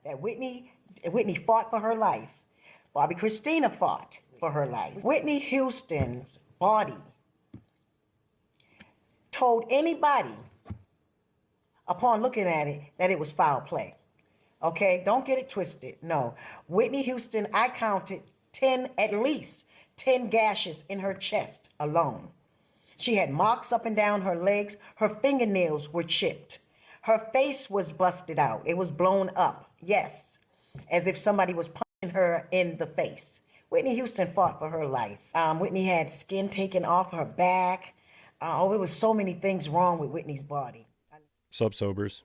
that Whitney fought for her life. Bobby Christina fought for her life. Whitney Houston's body told anybody upon looking at it that it was foul play. Okay, don't get it twisted. No, Whitney Houston, I counted at least 10 gashes in her chest alone. She had marks up and down her legs. Her fingernails were chipped. Her face was busted out. It was blown up. Yes, as if somebody was punching her in the face. Whitney Houston fought for her life. Whitney had skin taken off her back. There was so many things wrong with Whitney's body. Sup, sobers?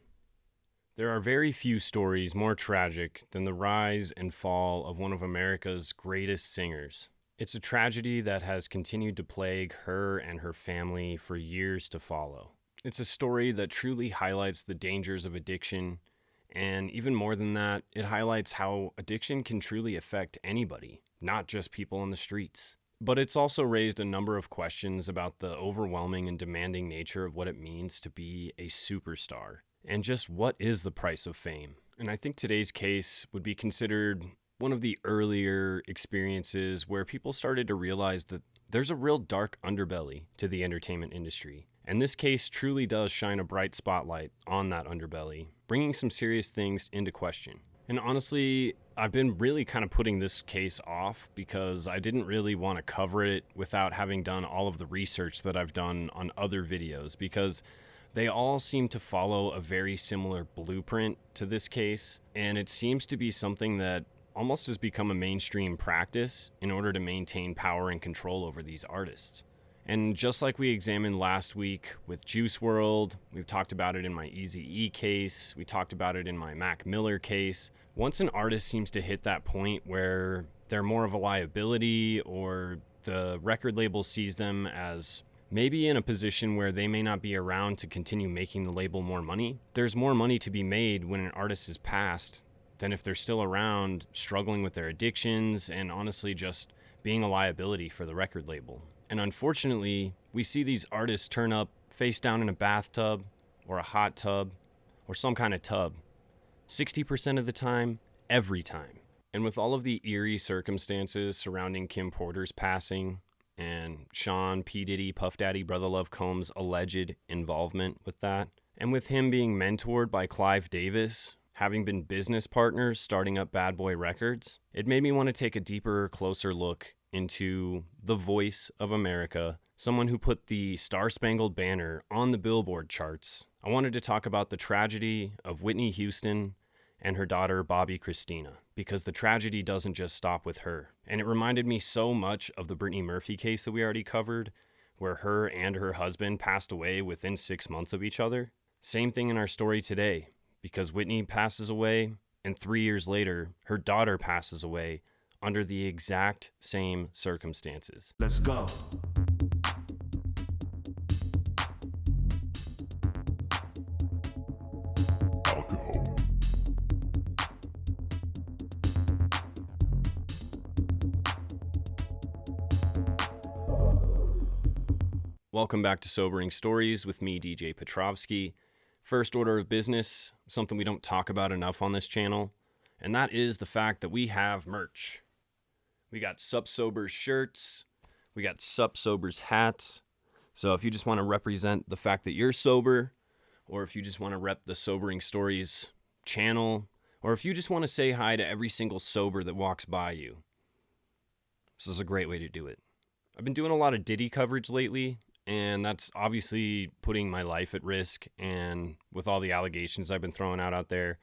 There are very few stories more tragic than the rise and fall of one of America's greatest singers. It's a tragedy that has continued to plague her and her family for years to follow. It's a story that truly highlights the dangers of addiction, and even more than that, it highlights how addiction can truly affect anybody, not just people on the streets. But it's also raised a number of questions about the overwhelming and demanding nature of what it means to be a superstar, and just what is the price of fame. And I think today's case would be considered one of the earlier experiences where people started to realize that there's a real dark underbelly to the entertainment industry. And this case truly does shine a bright spotlight on that underbelly, bringing some serious things into question. And honestly, I've been really kind of putting this case off because I didn't really want to cover it without having done all of the research that I've done on other videos, because they all seem to follow a very similar blueprint to this case, and it seems to be something that almost has become a mainstream practice in order to maintain power and control over these artists. And just like we examined last week with Juice WRLD, we've talked about it in my Eazy-E case, we talked about it in my Mac Miller case. Once an artist seems to hit that point where they're more of a liability, or the record label sees them as maybe in a position where they may not be around to continue making the label more money, there's more money to be made when an artist is passed than if they're still around struggling with their addictions and honestly just being a liability for the record label. And unfortunately, we see these artists turn up face down in a bathtub or a hot tub or some kind of tub 60% of the time, every time. And with all of the eerie circumstances surrounding Kim Porter's passing and Sean P. Diddy, Puff Daddy, Brother Love Combs' alleged involvement with that, and with him being mentored by Clive Davis, having been business partners starting up Bad Boy Records, it made me want to take a deeper, closer look into the voice of America, someone who put the Star-Spangled Banner on the Billboard charts. I wanted to talk about the tragedy of Whitney Houston and her daughter Bobby Christina, because the tragedy doesn't just stop with her. And it reminded me so much of the Brittany Murphy case that we already covered, where her and her husband passed away within 6 months of each other. Same thing in our story today, because Whitney passes away, and 3 years later, her daughter passes away under the exact same circumstances. Let's go. Alcohol. Welcome back to Sobering Stories with me, DJ Petrovski. First order of business, something we don't talk about enough on this channel, and that is the fact that we have merch. We got Sup Sobers shirts, we got Sup Sobers hats. So if you just want to represent the fact that you're sober, or if you just want to rep the Sobering Stories channel, or if you just want to say hi to every single sober that walks by you, this is a great way to do it. I've been doing a lot of Diddy coverage lately, and that's obviously putting my life at risk, and with all the allegations I've been throwing out there,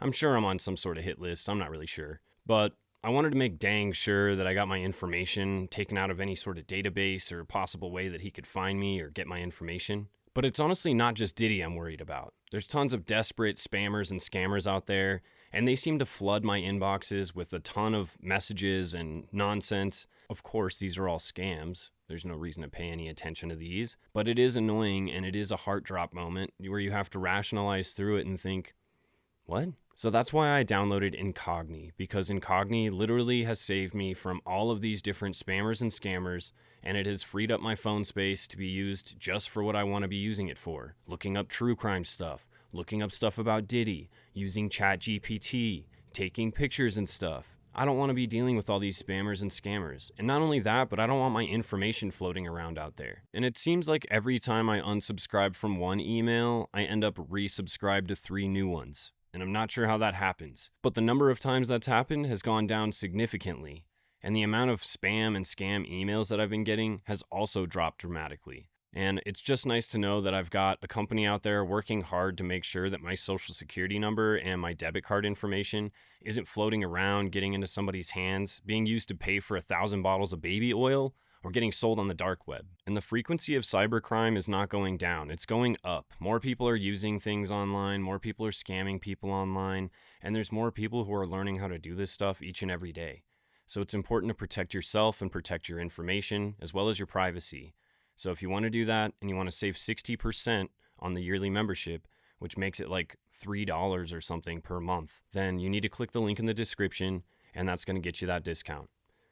I'm sure I'm on some sort of hit list. I'm not really sure. But I wanted to make dang sure that I got my information taken out of any sort of database or possible way that he could find me or get my information. But it's honestly not just Diddy I'm worried about. There's tons of desperate spammers and scammers out there, and they seem to flood my inboxes with a ton of messages and nonsense. Of course, these are all scams. There's no reason to pay any attention to these. But it is annoying, and it is a heart drop moment where you have to rationalize through it and think, what? So that's why I downloaded Incogni, because Incogni literally has saved me from all of these different spammers and scammers, and it has freed up my phone space to be used just for what I want to be using it for. Looking up true crime stuff, looking up stuff about Diddy, using ChatGPT, taking pictures and stuff. I don't want to be dealing with all these spammers and scammers. And not only that, but I don't want my information floating around out there. And it seems like every time I unsubscribe from one email, I end up resubscribed to 3 new ones. And I'm not sure how that happens. But the number of times that's happened has gone down significantly. And the amount of spam and scam emails that I've been getting has also dropped dramatically. And it's just nice to know that I've got a company out there working hard to make sure that my social security number and my debit card information isn't floating around, getting into somebody's hands, being used to pay for 1,000 bottles of baby oil, or getting sold on the dark web. And the frequency of cybercrime is not going down, it's going up. More people are using things online, more people are scamming people online, and there's more people who are learning how to do this stuff each and every day. So it's important to protect yourself and protect your information, as well as your privacy. So if you want to do that and you want to save 60% on the yearly membership, which makes it like $3 or something per month, then you need to click the link in the description, and that's going to get you that discount.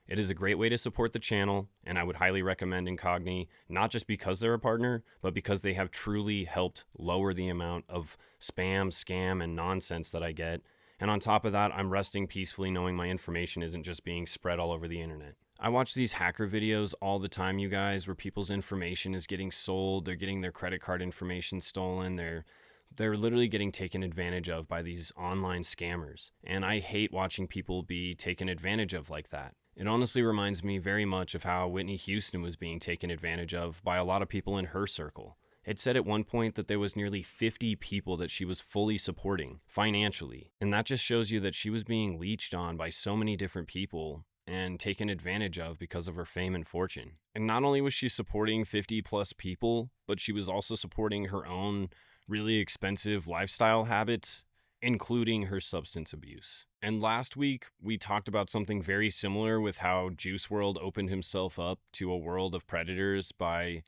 It is a great way to support the channel, and I would highly recommend Incogni, not just because they're a partner, but because they have truly helped lower the amount of spam, scam, and nonsense that I get. And on top of that, I'm resting peacefully knowing my information isn't just being spread all over the internet. I watch these hacker videos all the time, you guys, where people's information is getting sold, they're getting their credit card information stolen, they're literally getting taken advantage of by these online scammers. And I hate watching people be taken advantage of like that. It honestly reminds me very much of how Whitney Houston was being taken advantage of by a lot of people in her circle. It said at one point that there was nearly 50 people that she was fully supporting financially. And that just shows you that she was being leeched on by so many different people and taken advantage of because of her fame and fortune. And not only was she supporting 50 plus people, but she was also supporting her own really expensive lifestyle habits, including her substance abuse. And last week, we talked about something very similar with how Juice WRLD opened himself up to a world of predators by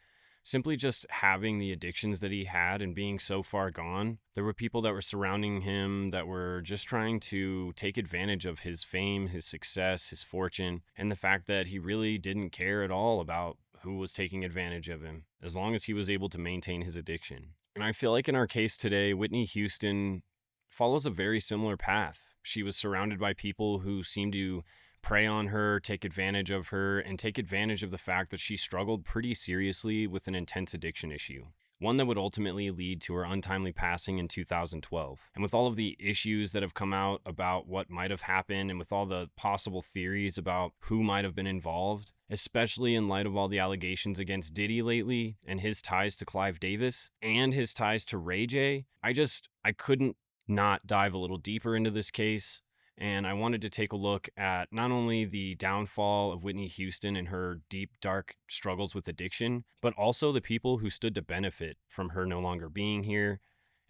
simply just having the addictions that he had and being so far gone. There were people that were surrounding him that were just trying to take advantage of his fame, his success, his fortune, and the fact that he really didn't care at all about who was taking advantage of him, as long as he was able to maintain his addiction. And I feel like in our case today, Whitney Houston follows a very similar path. She was surrounded by people who seemed to prey on her, take advantage of her, and take advantage of the fact that she struggled pretty seriously with an intense addiction issue. One that would ultimately lead to her untimely passing in 2012. And with all of the issues that have come out about what might have happened, and with all the possible theories about who might have been involved, especially in light of all the allegations against Diddy lately, and his ties to Clive Davis, and his ties to Ray Jay, I couldn't not dive a little deeper into this case. And I wanted to take a look at not only the downfall of Whitney Houston and her deep, dark struggles with addiction, but also the people who stood to benefit from her no longer being here.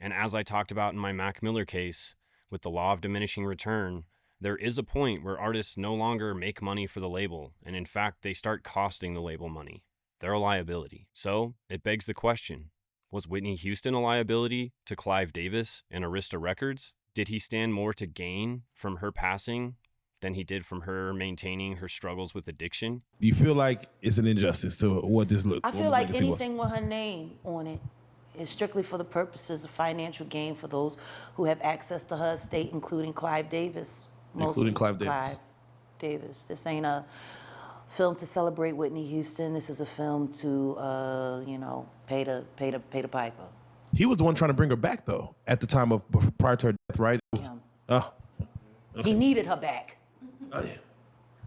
And as I talked about in my Mac Miller case, with the law of diminishing return, there is a point where artists no longer make money for the label, and in fact, they start costing the label money. They're a liability. So it begs the question, was Whitney Houston a liability to Clive Davis and Arista Records? Did he stand more to gain from her passing than he did from her maintaining her struggles with addiction? Do you feel like it's an injustice to what this look? I feel like anything with her name on it is strictly for the purposes of financial gain for those who have access to her estate, including Clive Davis. Including Clive Davis. This ain't a film to celebrate Whitney Houston. This is a film to, pay the piper. He was the one trying to bring her back, though, at the time of prior to her death, right? Him. Oh. Okay. He needed her back. Oh, yeah.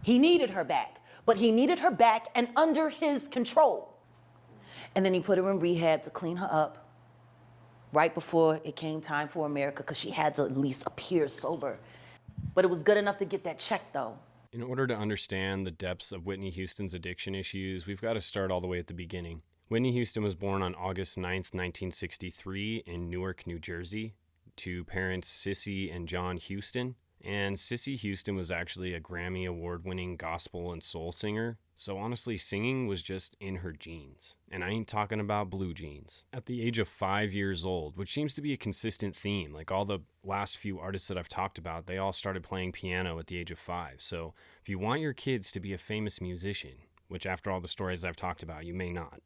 He needed her back, but he needed her back and under his control. And then he put her in rehab to clean her up right before it came time for America, because she had to at least appear sober. But it was good enough to get that check, though. In order to understand the depths of Whitney Houston's addiction issues, we've got to start all the way at the beginning. Whitney Houston was born on August 9th, 1963 in Newark, New Jersey, to parents Cissy and John Houston. And Cissy Houston was actually a Grammy award-winning gospel and soul singer. So honestly, singing was just in her genes. And I ain't talking about blue jeans. At the age of 5 years old, which seems to be a consistent theme, like all the last few artists that I've talked about, they all started playing piano at the age of 5. So if you want your kids to be a famous musician, which after all the stories I've talked about, you may not,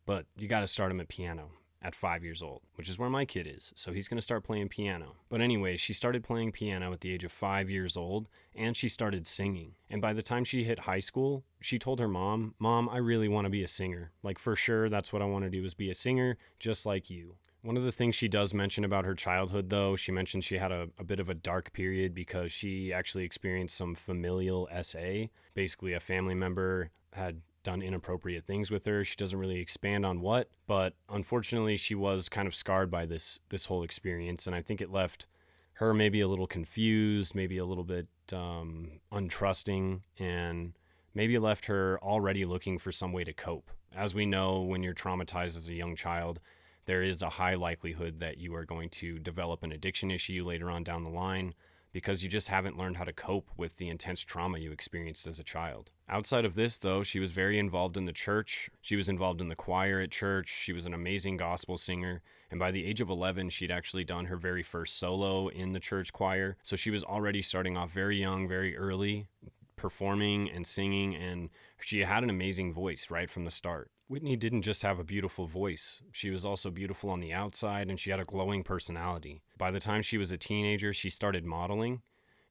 but you got to start them at piano. at 5 years old, which is where my kid is. So he's going to start playing piano. But anyway, she started playing piano at the age of 5 years old, and she started singing. And by the time she hit high school, she told her mom, "Mom, I really want to be a singer. Like, for sure, that's what I want to do, is be a singer, just like you." One of the things she does mention about her childhood, though, she mentioned she had a bit of a dark period because she actually experienced some familial SA. Basically, a family member had done inappropriate things with her. She doesn't really expand on what, but unfortunately she was kind of scarred by this whole experience, and I think it left her maybe a little confused, maybe a little bit untrusting, and maybe it left her already looking for some way to cope. As we know, when you're traumatized as a young child, there is a high likelihood that you are going to develop an addiction issue later on down the line, because you just haven't learned how to cope with the intense trauma you experienced as a child. Outside of this, though, she was very involved in the church. She was involved in the choir at church. She was an amazing gospel singer. And by the age of 11, she'd actually done her very first solo in the church choir. So she was already starting off very young, very early, performing and singing. And she had an amazing voice right from the start. Whitney didn't just have a beautiful voice. She was also beautiful on the outside, and she had a glowing personality. By the time she was a teenager, she started modeling,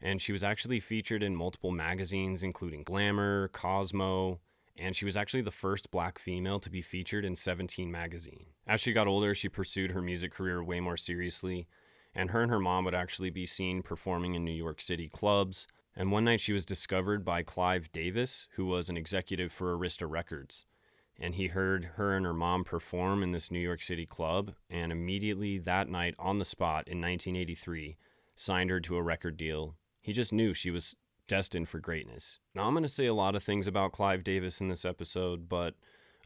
and she was actually featured in multiple magazines, including Glamour, Cosmo, and she was actually the first black female to be featured in 17 magazine. As she got older, she pursued her music career way more seriously, and her mom would actually be seen performing in New York City clubs. And one night she was discovered by Clive Davis, who was an executive for Arista Records. And he heard her and her mom perform in this New York City club, and immediately that night, on the spot in 1983, signed her to a record deal. He just knew she was destined for greatness. Now, I'm going to say a lot of things about Clive Davis in this episode, but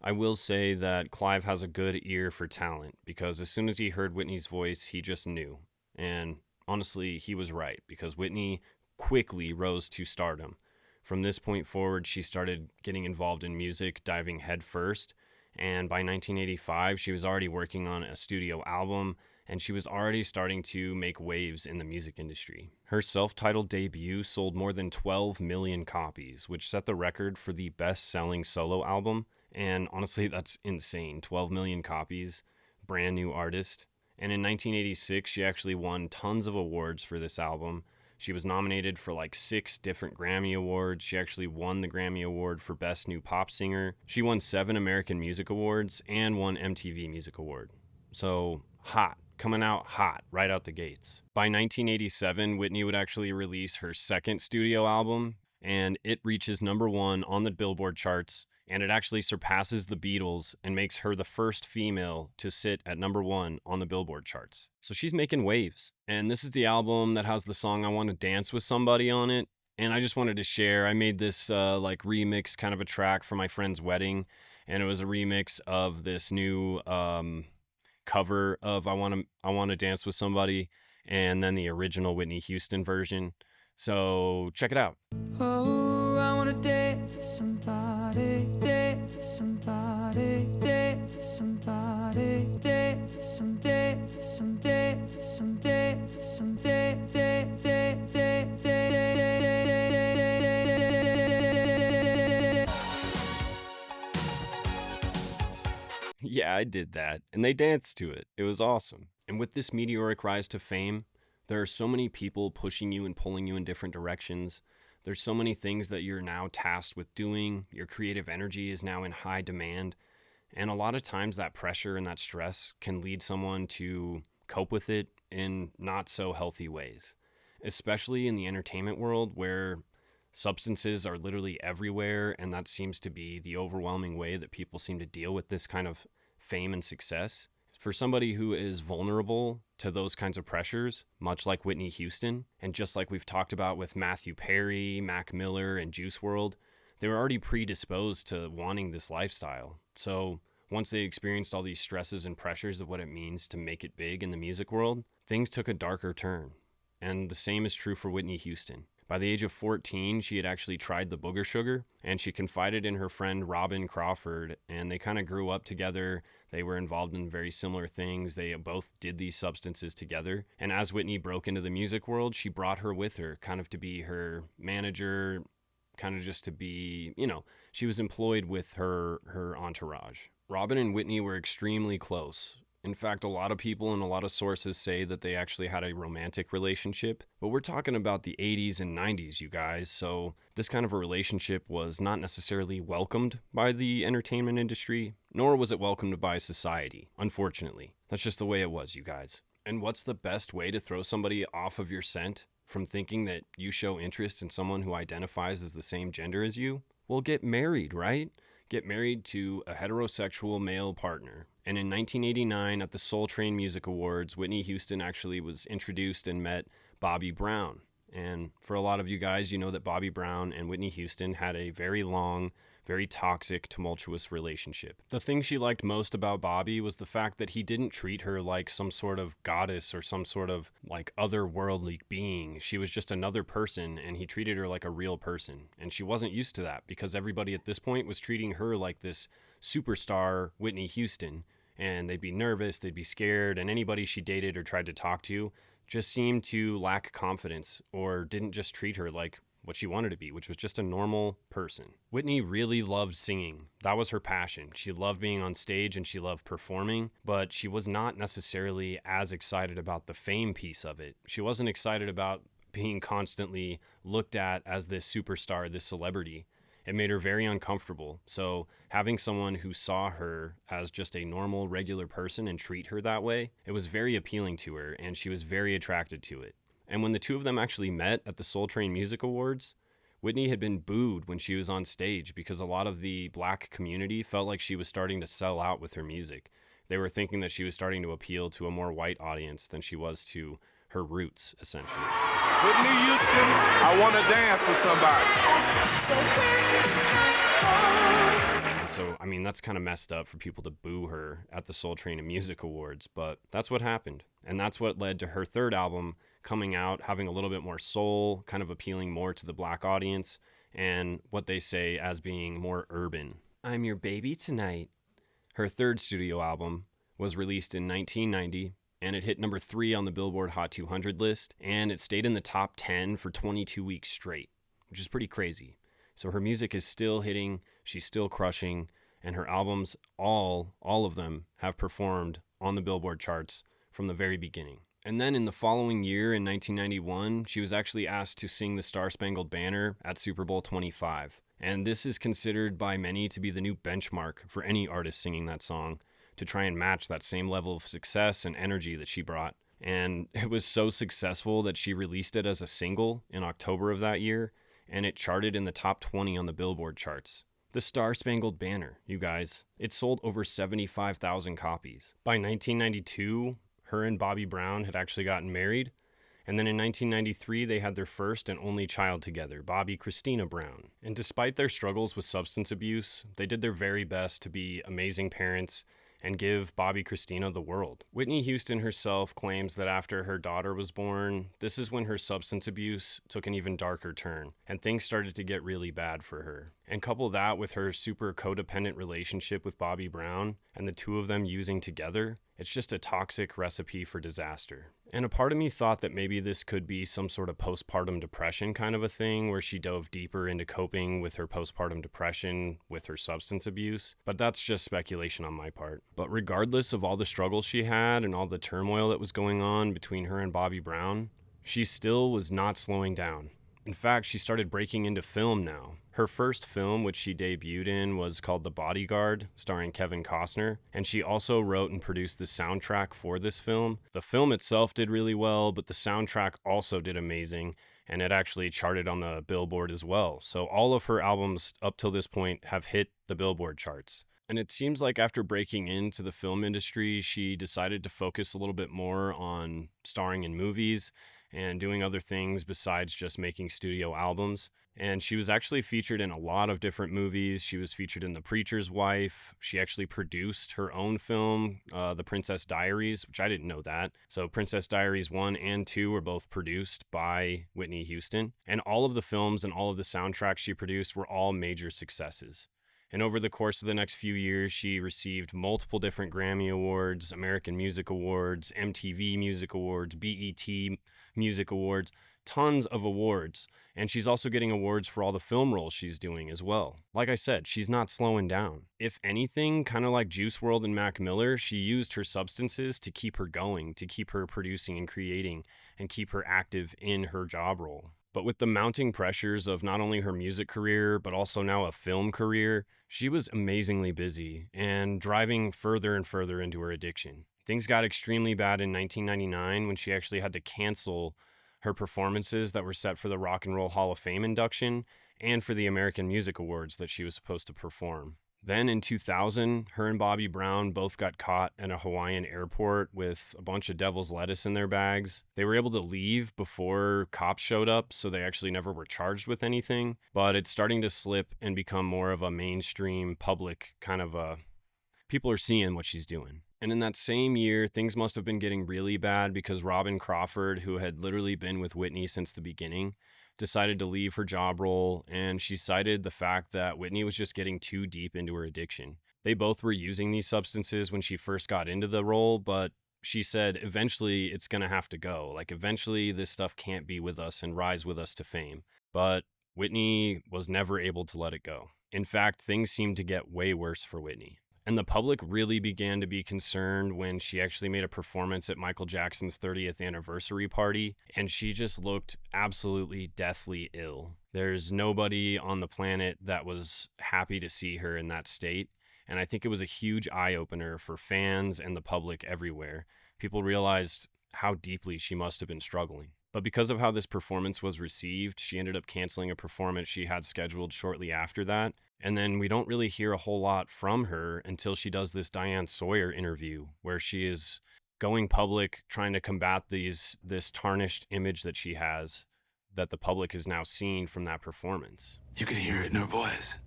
I will say that Clive has a good ear for talent, because as soon as he heard Whitney's voice, he just knew. And honestly, he was right, because Whitney quickly rose to stardom. From this point forward, she started getting involved in music, diving headfirst, and by 1985, she was already working on a studio album, and she was already starting to make waves in the music industry. Her self-titled debut sold more than 12 million copies, which set the record for the best-selling solo album, and honestly, that's insane. 12 million copies, brand new artist. And in 1986, she actually won tons of awards for this album. She was nominated for like 6 different Grammy Awards. She actually won the Grammy Award for Best New Pop Singer. She won 7 American Music Awards and 1 MTV Music Award. So hot, coming out hot right out the gates. By 1987, Whitney would actually release her second studio album, and it reaches #1 on the Billboard charts, and it actually surpasses the Beatles and makes her the first female to sit at #1 on the Billboard charts. So she's making waves. And this is the album that has the song I Want to Dance with Somebody on it. And I just wanted to share, I made this like remix kind of a track for my friend's wedding. And it was a remix of this new cover of I Want to Dance with Somebody, and then the original Whitney Houston version. So check it out. Oh, I wanna dance with somebody, dance with somebody, dance with somebody, dance with some, dance with some, dance with some, dance with some, dance, dance, dance, dance, Yeah, I did that, and they danced to it. It was awesome. And with this meteoric rise to fame, there are so many people pushing you and pulling you in different directions. There's so many things that you're now tasked with doing. Your creative energy is now in high demand. And a lot of times that pressure and that stress can lead someone to cope with it in not so healthy ways, especially in the entertainment world where substances are literally everywhere. And that seems to be the overwhelming way that people seem to deal with this kind of fame and success. For somebody who is vulnerable to those kinds of pressures, much like Whitney Houston, and just like we've talked about with Matthew Perry, Mac Miller, and Juice WRLD, they were already predisposed to wanting this lifestyle. So once they experienced all these stresses and pressures of what it means to make it big in the music world, things took a darker turn. And the same is true for Whitney Houston. By the age of 14, she had actually tried the booger sugar, and she confided in her friend Robin Crawford, and they kind of grew up together. They were involved in very similar things. They both did these substances together. And as Whitney broke into the music world, she brought her with her, kind of to be her manager, kind of just to be, she was employed with her entourage. Robin and Whitney were extremely close. In fact, a lot of people and a lot of sources say that they actually had a romantic relationship, but we're talking about the 80s and 90s, you guys, so this kind of a relationship was not necessarily welcomed by the entertainment industry, nor was it welcomed by society, unfortunately. That's just the way it was, you guys. And what's the best way to throw somebody off of your scent from thinking that you show interest in someone who identifies as the same gender as you? Well, get married, right? Get married to a heterosexual male partner. And in 1989 at the Soul Train Music Awards, Whitney Houston actually was introduced and met Bobby Brown. And for a lot of you guys, you know that Bobby Brown and Whitney Houston had a very long, very toxic, tumultuous relationship. The thing she liked most about Bobby was the fact that he didn't treat her like some sort of goddess or some sort of like otherworldly being. She was just another person, and he treated her like a real person. And she wasn't used to that because everybody at this point was treating her like this superstar Whitney Houston. And they'd be nervous, they'd be scared, and anybody she dated or tried to talk to just seemed to lack confidence or didn't just treat her like what she wanted to be, which was just a normal person. Whitney really loved singing. That was her passion. She loved being on stage and she loved performing, but she was not necessarily as excited about the fame piece of it. She wasn't excited about being constantly looked at as this superstar, this celebrity. It made her very uncomfortable. So having someone who saw her as just a normal, regular person and treat her that way, it was very appealing to her, and she was very attracted to it. And when the two of them actually met at the Soul Train Music Awards, Whitney had been booed when she was on stage because a lot of the black community felt like she was starting to sell out with her music. They were thinking that she was starting to appeal to a more white audience than she was to her roots, essentially. Whitney Houston, I want to dance with somebody. So, I mean, that's kind of messed up for people to boo her at the Soul Train and Music Awards, but that's what happened. And that's what led to her third album coming out, having a little bit more soul, kind of appealing more to the black audience, and what they say as being more urban. I'm Your Baby Tonight. Her third studio album was released in 1990, and it hit number 3 on the Billboard Hot 200 list, and it stayed in the top 10 for 22 weeks straight, which is pretty crazy. So her music is still hitting, she's still crushing, and her albums, all of them, have performed on the Billboard charts from the very beginning. And then in the following year, in 1991, she was actually asked to sing the Star-Spangled Banner at Super Bowl 25. And this is considered by many to be the new benchmark for any artist singing that song, to try and match that same level of success and energy that she brought. And it was so successful that she released it as a single in October of that year, and it charted in the top 20 on the Billboard charts. The Star-Spangled Banner, you guys, it sold over 75,000 copies. By 1992, her and Bobby Brown had actually gotten married, and then in 1993, they had their first and only child together, Bobby Christina Brown. And despite their struggles with substance abuse, they did their very best to be amazing parents and give Bobby Christina the world. Whitney Houston herself claims that after her daughter was born, this is when her substance abuse took an even darker turn, and things started to get really bad for her. And couple that with her super codependent relationship with Bobby Brown, and the two of them using together, it's just a toxic recipe for disaster. And a part of me thought that maybe this could be some sort of postpartum depression kind of a thing, where she dove deeper into coping with her postpartum depression with her substance abuse, but that's just speculation on my part. But regardless of all the struggles she had and all the turmoil that was going on between her and Bobby Brown, she still was not slowing down. In fact, she started breaking into film now. Her first film, which she debuted in, was called The Bodyguard, starring Kevin Costner, and she also wrote and produced the soundtrack for this film. The film itself did really well, but the soundtrack also did amazing, and it actually charted on the Billboard as well. So all of her albums up till this point have hit the Billboard charts. And it seems like after breaking into the film industry, she decided to focus a little bit more on starring in movies and doing other things besides just making studio albums. And she was actually featured in a lot of different movies. She was featured in The Preacher's Wife. She actually produced her own film, The Princess Diaries, which I didn't know that. So Princess Diaries 1 and 2 were both produced by Whitney Houston. And all of the films and all of the soundtracks she produced were all major successes. And over the course of the next few years, she received multiple different Grammy Awards, American Music Awards, MTV Music Awards, BET Music Awards. tons of awards. And she's also getting awards for all the film roles she's doing as well. Like I said, she's not slowing down. If anything, kind of like Juice WRLD and Mac Miller, she used her substances to keep her going, to keep her producing and creating, and keep her active in her job role. But with the mounting pressures of not only her music career, but also now a film career, she was amazingly busy and driving further and further into her addiction. Things got extremely bad in 1999 when she actually had to cancel her performances that were set for the Rock and Roll Hall of Fame induction and for the American Music Awards that she was supposed to perform. Then in 2000, her and Bobby Brown both got caught at a Hawaiian airport with a bunch of devil's lettuce in their bags. They were able to leave before cops showed up, so they actually never were charged with anything. But it's starting to slip and become more of a mainstream public kind of a... People are seeing what she's doing. And in that same year, things must have been getting really bad because Robin Crawford, who had literally been with Whitney since the beginning, decided to leave her job role, and she cited the fact that Whitney was just getting too deep into her addiction. They both were using these substances when she first got into the role, but she said eventually it's going to have to go. Like eventually this stuff can't be with us and rise with us to fame. But Whitney was never able to let it go. In fact, things seemed to get way worse for Whitney. And the public really began to be concerned when she actually made a performance at Michael Jackson's 30th anniversary party, and she just looked absolutely deathly ill. There's nobody on the planet that was happy to see her in that state, and I think it was a huge eye-opener for fans and the public everywhere. People realized how deeply she must have been struggling. But because of how this performance was received, she ended up canceling a performance she had scheduled shortly after that. And then we don't really hear a whole lot from her until she does this Diane Sawyer interview where she is going public trying to combat this tarnished image that she has that the public has now seen from that performance. You can hear it in her voice.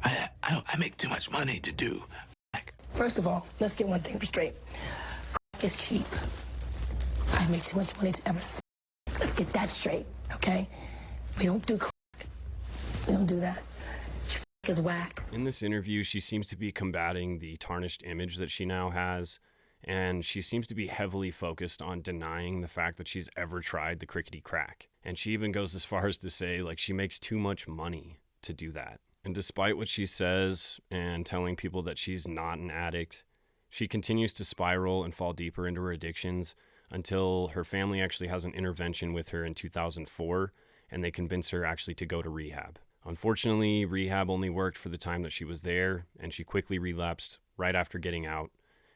I make too much money to do. First of all, let's get one thing straight. Is cheap. I make too much money to ever sell. Let's get that straight, okay? We don't do crack. We don't do that. Is whack. In this interview, she seems to be combating the tarnished image that she now has, and she seems to be heavily focused on denying the fact that she's ever tried the crickety crack. And she even goes as far as to say, like, she makes too much money to do that. And despite what she says and telling people that she's not an addict, she continues to spiral and fall deeper into her addictions until her family actually has an intervention with her in 2004, and they convince her actually to go to rehab. Unfortunately, rehab only worked for the time that she was there, and she quickly relapsed right after getting out.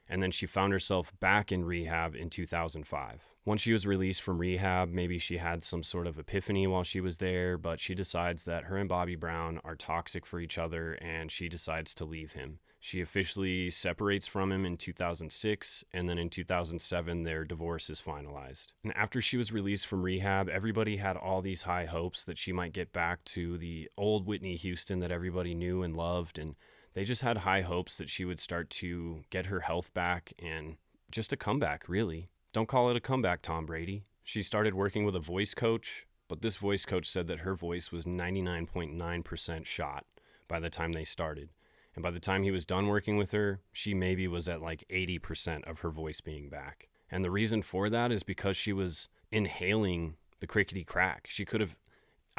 And then she found herself back in rehab in 2005. Once she was released from rehab, maybe she had some sort of epiphany while she was there, but she decides that her and Bobby Brown are toxic for each other, and she decides to leave him. She officially separates from him in 2006, and then in 2007, their divorce is finalized. And after she was released from rehab, everybody had all these high hopes that she might get back to the old Whitney Houston that everybody knew and loved, and they just had high hopes that she would start to get her health back and just a comeback, really. Don't call it a comeback, Tom Brady. She started working with a voice coach, but this voice coach said that her voice was 99.9% shot by the time they started. And by the time he was done working with her, she maybe was at like 80% of her voice being back. And the reason for that is because she was inhaling the crickety crack. She could have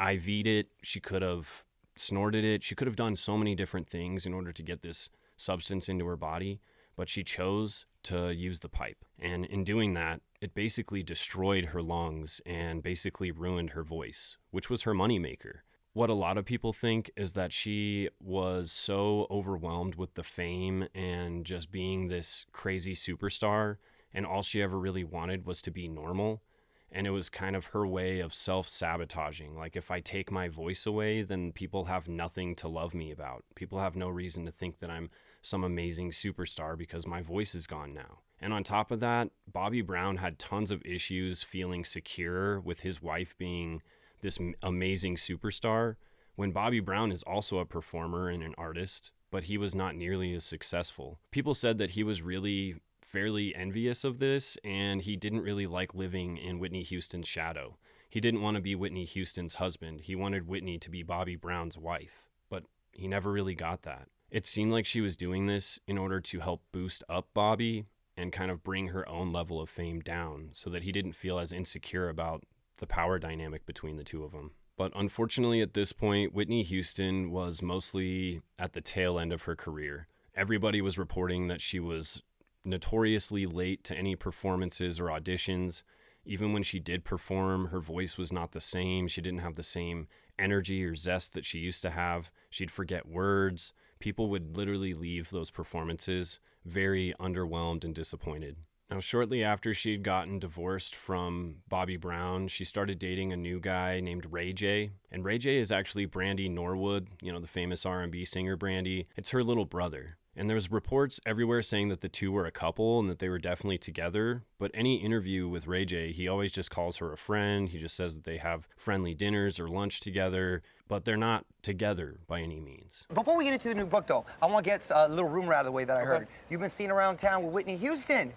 IV'd it, she could have snorted it, she could have done so many different things in order to get this substance into her body, but she chose to use the pipe. And in doing that, it basically destroyed her lungs and basically ruined her voice, which was her moneymaker. What a lot of people think is that she was so overwhelmed with the fame and just being this crazy superstar, and all she ever really wanted was to be normal. And it was kind of her way of self-sabotaging. Like, if I take my voice away, then people have nothing to love me about. People have no reason to think that I'm some amazing superstar because my voice is gone now. And on top of that, Bobby Brown had tons of issues feeling secure with his wife being this amazing superstar, when Bobby Brown is also a performer and an artist, but he was not nearly as successful. People said that he was really fairly envious of this, and he didn't really like living in Whitney Houston's shadow. He didn't want to be Whitney Houston's husband. He wanted Whitney to be Bobby Brown's wife, but he never really got that. It seemed like she was doing this in order to help boost up Bobby and kind of bring her own level of fame down so that he didn't feel as insecure about the power dynamic between the two of them. But unfortunately, at this point, Whitney Houston was mostly at the tail end of her career. Everybody was reporting that she was notoriously late to any performances or auditions. Even when she did perform, her voice was not the same. She didn't have the same energy or zest that she used to have. She'd forget words. People would literally leave those performances very underwhelmed and disappointed. Now, shortly after she'd gotten divorced from Bobby Brown, she started dating a new guy named Ray Jay. And Ray Jay is actually Brandy Norwood, the famous R&B singer Brandy. It's her little brother. And there's reports everywhere saying that the two were a couple and that they were definitely together. But any interview with Ray Jay, he always just calls her a friend. He just says that they have friendly dinners or lunch together, but they're not together by any means. Before we get into the new book, though, I want to get a little rumor out of the way that I heard. You've been seen around town with Whitney Houston.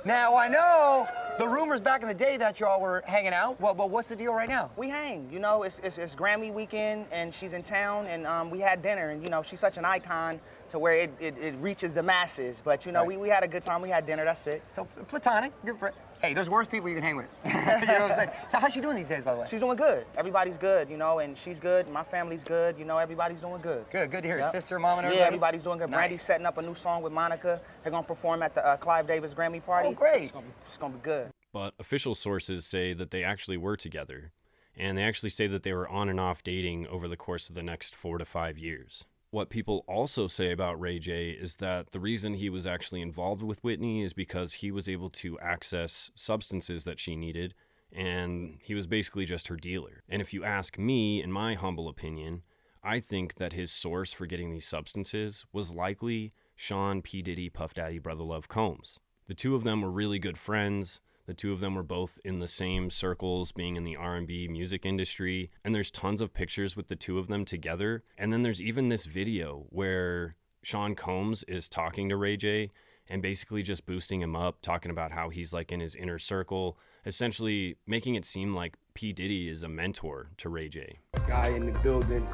Now, I know the rumors back in the day that y'all were hanging out. Well, what's the deal right now? We hang, it's Grammy weekend, and she's in town, and we had dinner, and, she's such an icon to where it reaches the masses. But, right. we had a good time. We had dinner, that's it. So, platonic, good friend. Hey, there's worse people you can hang with. You know what I'm saying? So how's she doing these days, by the way? She's doing good. Everybody's good, and she's good. My family's good. Everybody's doing good. Good to hear. Yep. Sister, mom, and everybody? Yeah, everybody's doing good. Nice. Brandy's setting up a new song with Monica. They're going to perform at the Clive Davis Grammy party. Oh, great. It's going to be good. But official sources say that they actually were together. And they actually say that they were on and off dating over the course of the next 4 to 5 years. What people also say about Ray Jay is that the reason he was actually involved with Whitney is because he was able to access substances that she needed, and he was basically just her dealer. And if you ask me, in my humble opinion, I think that his source for getting these substances was likely Sean P. Diddy Puff Daddy Brother Love Combs. The two of them were really good friends. The two of them were both in the same circles, being in the R&B music industry. And there's tons of pictures with the two of them together. And then there's even this video where Sean Combs is talking to Ray Jay and basically just boosting him up, talking about how he's like in his inner circle, essentially making it seem like P. Diddy is a mentor to Ray Jay. Guy in the building.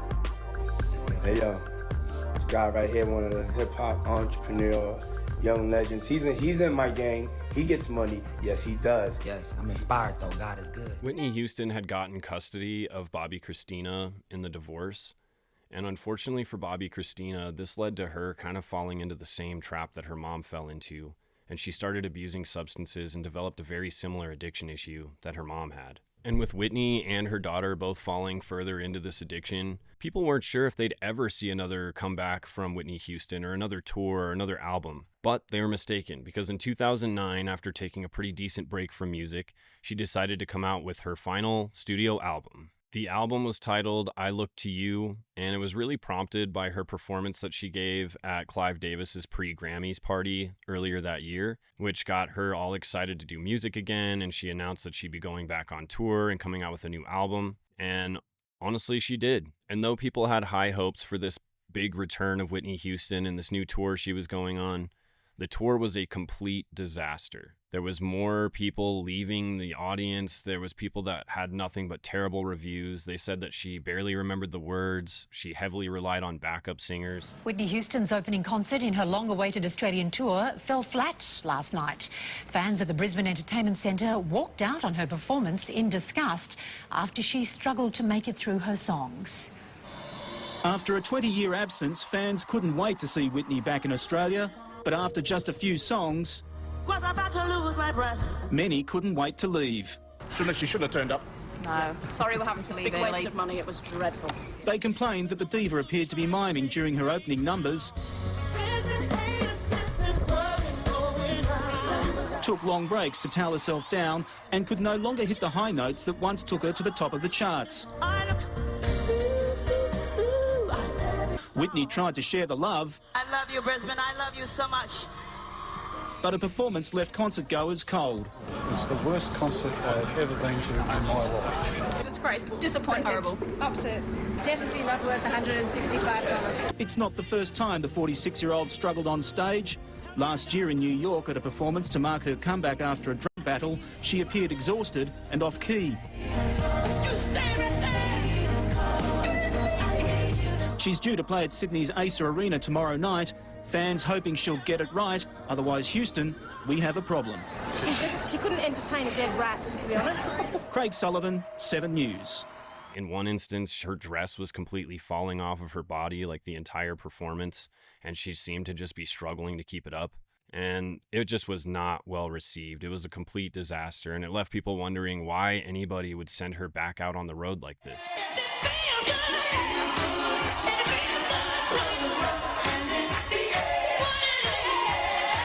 Hey, yo. This guy right here, one of the hip-hop entrepreneur young legends. He's in my gang. He gets money. Yes, he does. Yes, I'm inspired, though. God is good. Whitney Houston had gotten custody of Bobby Christina in the divorce. And unfortunately for Bobby Christina, this led to her kind of falling into the same trap that her mom fell into. And she started abusing substances and developed a very similar addiction issue that her mom had. And with Whitney and her daughter both falling further into this addiction, people weren't sure if they'd ever see another comeback from Whitney Houston or another tour or another album. But they were mistaken, because in 2009, after taking a pretty decent break from music, she decided to come out with her final studio album. The album was titled I Look to You, and it was really prompted by her performance that she gave at Clive Davis's Pre-Grammys party earlier that year, which got her all excited to do music again, and she announced that she'd be going back on tour and coming out with a new album. And honestly, she did. And though people had high hopes for this big return of Whitney Houston and this new tour she was going on, the tour was a complete disaster. There was more people leaving the audience. There was people that had nothing but terrible reviews. They said that she barely remembered the words. She heavily relied on backup singers. Whitney Houston's opening concert in her long-awaited Australian tour fell flat last night. Fans at the Brisbane Entertainment Centre walked out on her performance in disgust after she struggled to make it through her songs. After a 20-year absence, fans couldn't wait to see Whitney back in Australia. But after just a few songs, was about to lose my breath. Many couldn't wait to leave. She shouldn't have turned up. No, sorry we're having to leave early. Big waste of money, it was dreadful. They complained that the diva appeared to be miming during her opening numbers, took long breaks to towel herself down, and could no longer hit the high notes that once took her to the top of the charts. Whitney tried to share the love. I love you, Brisbane. I love you so much. But a performance left concert-goers cold. It's the worst concert I've ever been to in my life. Disgraceful. Disappointed. Horrible. Upset. Definitely not worth $165. It's not the first time the 46-year-old struggled on stage. Last year in New York, at a performance to mark her comeback after a drug battle, she appeared exhausted and off-key. She's due to play at Sydney's Acer Arena tomorrow night, fans hoping she'll get it right, otherwise Houston we have a problem. She couldn't entertain a dead rat, to be honest. Craig Sullivan, 7 News. In one instance, her dress was completely falling off of her body, like the entire performance, and she seemed to just be struggling to keep it up. And it just was not well received. It was a complete disaster, and it left people wondering why anybody would send her back out on the road like this.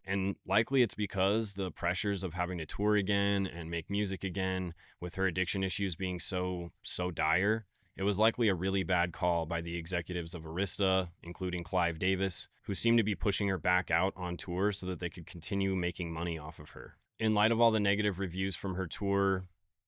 And likely it's because the pressures of having to tour again and make music again, with her addiction issues being so dire, it was likely a really bad call by the executives of Arista, including Clive Davis, who seemed to be pushing her back out on tour so that they could continue making money off of her. In light of all the negative reviews from her tour,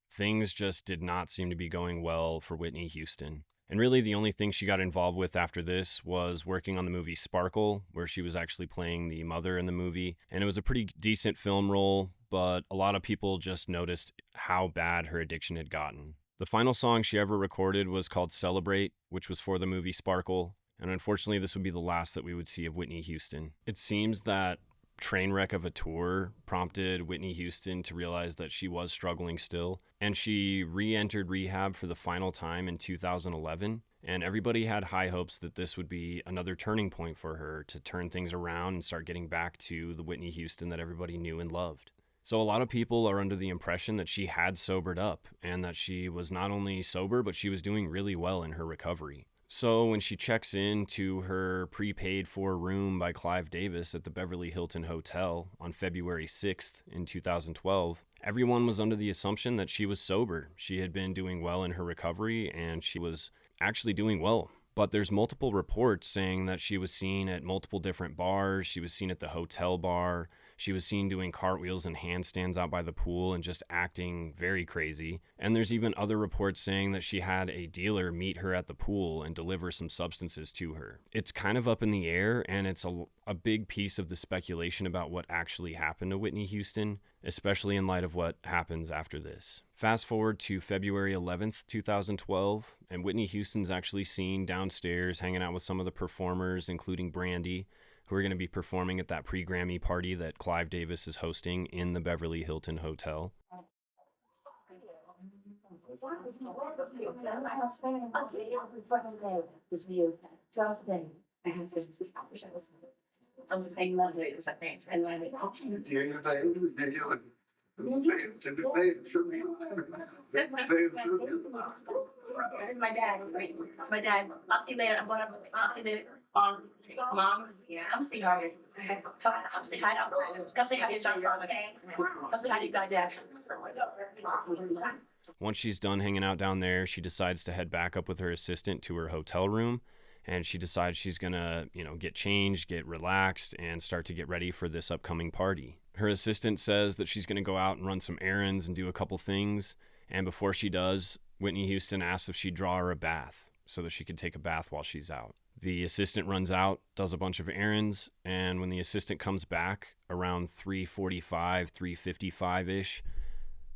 things just did not seem to be going well for Whitney Houston. And really the only thing she got involved with after this was working on the movie Sparkle, where she was actually playing the mother in the movie. And it was a pretty decent film role, but a lot of people just noticed how bad her addiction had gotten. The final song she ever recorded was called Celebrate, which was for the movie Sparkle. And unfortunately, this would be the last that we would see of Whitney Houston. It seems that train wreck of a tour prompted Whitney Houston to realize that she was struggling still, and she re-entered rehab for the final time in 2011, and everybody had high hopes that this would be another turning point for her to turn things around and start getting back to the Whitney Houston that everybody knew and loved. So a lot of people are under the impression that she had sobered up and that she was not only sober, but she was doing really well in her recovery. So when she checks in to her prepaid for room by Clive Davis at the Beverly Hilton Hotel on February 6th in 2012, everyone was under the assumption that she was sober. She had been doing well in her recovery and she was actually doing well. But there's multiple reports saying that she was seen at multiple different bars. She was seen at the hotel bar. She was seen doing cartwheels and handstands out by the pool and just acting very crazy. And there's even other reports saying that she had a dealer meet her at the pool and deliver some substances to her. It's kind of up in the air, and it's a big piece of the speculation about what actually happened to Whitney Houston, especially in light of what happens after this. Fast forward to February 11th, 2012, and Whitney Houston's actually seen downstairs hanging out with some of the performers, including Brandy, who are going to be performing at that pre-Grammy party that Clive Davis is hosting in the Beverly Hilton Hotel. I'm just saying love it because I think I love it. It's my dad. It's my dad. I'll see you later. I'll see you later. Mom, yeah, come see her. Come say hi. Come say hi to your son. Okay. Come say hi to your dad. Once she's done hanging out down there, she decides to head back up with her assistant to her hotel room. And she decides she's gonna, get changed, get relaxed, and start to get ready for this upcoming party. Her assistant says that she's gonna go out and run some errands and do a couple things. And before she does, Whitney Houston asks if she'd draw her a bath so that she could take a bath while she's out. The assistant runs out, does a bunch of errands, and when the assistant comes back around 3:45, 3:55-ish,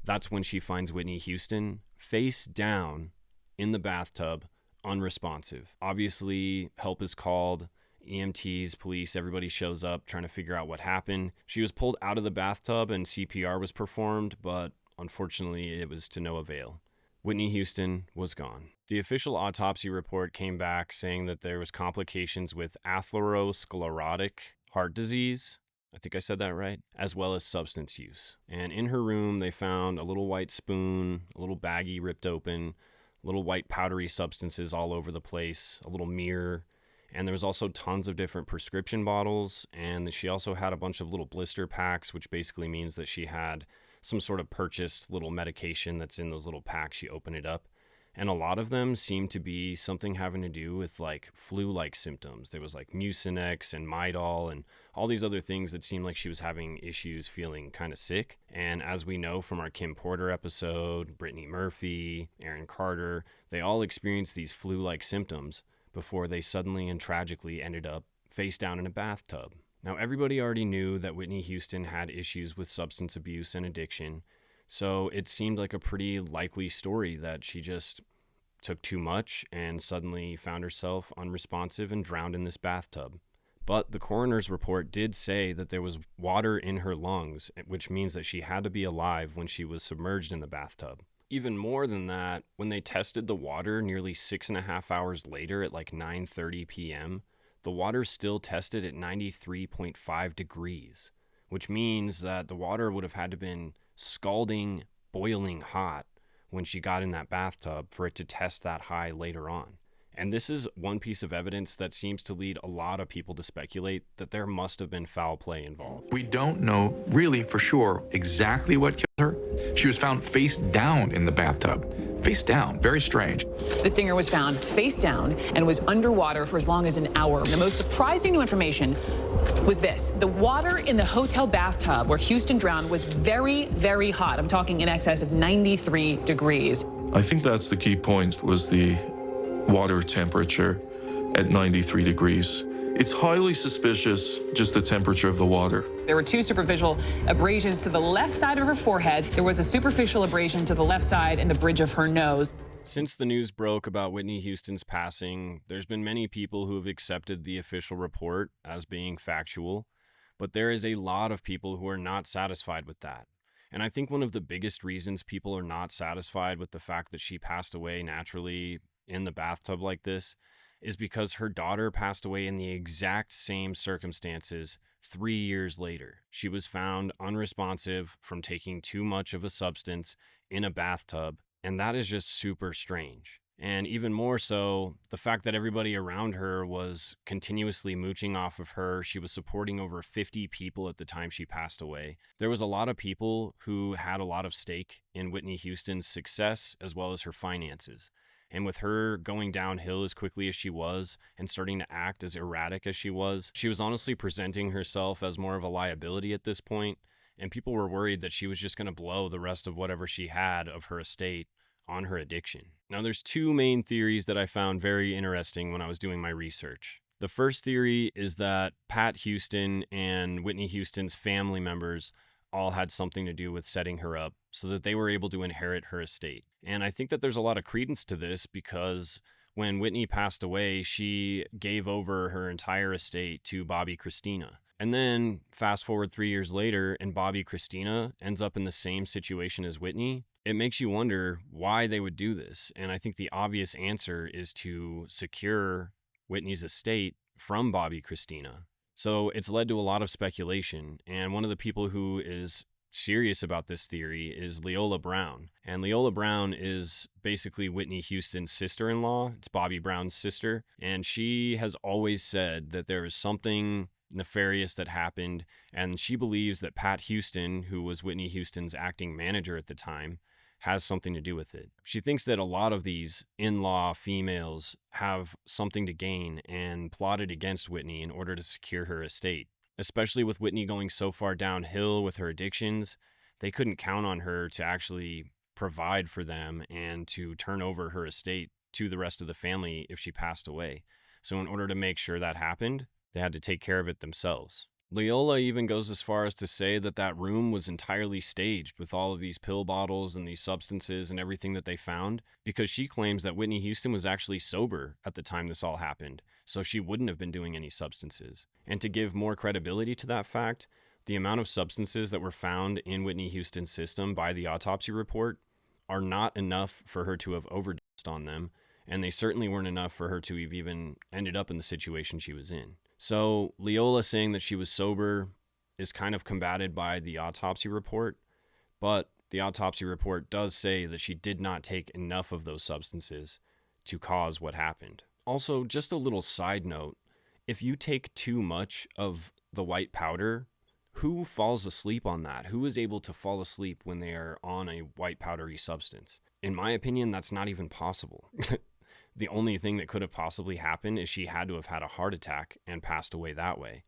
that's when she finds Whitney Houston face down in the bathtub, unresponsive. Obviously, help is called. EMTs, police, everybody shows up trying to figure out what happened. She was pulled out of the bathtub and CPR was performed, but unfortunately it was to no avail. Whitney Houston was gone. The official autopsy report came back saying that there was complications with atherosclerotic heart disease, I think I said that right, as well as substance use. And in her room, they found a little white spoon, a little baggie ripped open, little white powdery substances all over the place, a little mirror, and there was also tons of different prescription bottles, and she also had a bunch of little blister packs, which basically means that she had some sort of purchased little medication that's in those little packs. You open it up, and a lot of them seem to be something having to do with like flu-like symptoms. There was like Mucinex and Midol and all these other things that seemed like she was having issues feeling kind of sick. And as we know from our Kim Porter episode, Brittany Murphy, Aaron Carter, they all experienced these flu-like symptoms before they suddenly and tragically ended up face down in a bathtub. Now, everybody already knew that Whitney Houston had issues with substance abuse and addiction, so it seemed like a pretty likely story that she just took too much and suddenly found herself unresponsive and drowned in this bathtub. But the coroner's report did say that there was water in her lungs, which means that she had to be alive when she was submerged in the bathtub. Even more than that, when they tested the water nearly 6.5 hours later at like 9:30 p.m., the water still tested at 93.5 degrees, which means that the water would have had to have been scalding, boiling hot when she got in that bathtub for it to test that high later on. And this is one piece of evidence that seems to lead a lot of people to speculate that there must have been foul play involved. We don't know really for sure exactly what killed her. She was found face down in the bathtub. Face down, very strange. The singer was found face down and was underwater for as long as an hour. The most surprising new information was this. The water in the hotel bathtub where Houston drowned was very, very hot. I'm talking in excess of 93 degrees. I think that's the key point, was the water temperature at 93 degrees. It's highly suspicious, just the temperature of the water. There were 2 superficial abrasions to the left side of her forehead. There was a superficial abrasion to the left side and the bridge of her nose. Since the news broke about Whitney Houston's passing, there's been many people who have accepted the official report as being factual, but there is a lot of people who are not satisfied with that. And I think one of the biggest reasons people are not satisfied with the fact that she passed away naturally in the bathtub like this is because her daughter passed away in the exact same circumstances 3 years later. She was found unresponsive from taking too much of a substance in a bathtub, and that is just super strange. And even more so, the fact that everybody around her was continuously mooching off of her. She was supporting over 50 people at the time she passed away. There was a lot of people who had a lot of stake in Whitney Houston's success as well as her finances. And with her going downhill as quickly as she was and starting to act as erratic as she was honestly presenting herself as more of a liability at this point, and people were worried that she was just going to blow the rest of whatever she had of her estate on her addiction. Now, there's 2 main theories that I found very interesting when I was doing my research. The first theory is that Pat Houston and Whitney Houston's family members all had something to do with setting her up so that they were able to inherit her estate. And I think that there's a lot of credence to this because when Whitney passed away, she gave over her entire estate to Bobby Christina. And then fast forward 3 years later and Bobby Christina ends up in the same situation as Whitney. It makes you wonder why they would do this. And I think the obvious answer is to secure Whitney's estate from Bobby Christina. So it's led to a lot of speculation, and one of the people who is serious about this theory is Leola Brown. And Leola Brown is basically Whitney Houston's sister-in-law. It's Bobby Brown's sister, and she has always said that there is something nefarious that happened, and she believes that Pat Houston, who was Whitney Houston's acting manager at the time, has something to do with it. She thinks that a lot of these in-law females have something to gain and plotted against Whitney in order to secure her estate. Especially with Whitney going so far downhill with her addictions, they couldn't count on her to actually provide for them and to turn over her estate to the rest of the family if she passed away. So in order to make sure that happened, they had to take care of it themselves. Leola even goes as far as to say that that room was entirely staged with all of these pill bottles and these substances and everything that they found, because she claims that Whitney Houston was actually sober at the time this all happened, so she wouldn't have been doing any substances. And to give more credibility to that fact, the amount of substances that were found in Whitney Houston's system by the autopsy report are not enough for her to have overdosed on them, and they certainly weren't enough for her to have even ended up in the situation she was in. So Leola saying that she was sober is kind of combated by the autopsy report, but the autopsy report does say that she did not take enough of those substances to cause what happened. Also, just a little side note, if you take too much of the white powder, who falls asleep on that? Who is able to fall asleep when they are on a white powdery substance? In my opinion, that's not even possible. The only thing that could have possibly happened is she had to have had a heart attack and passed away that way.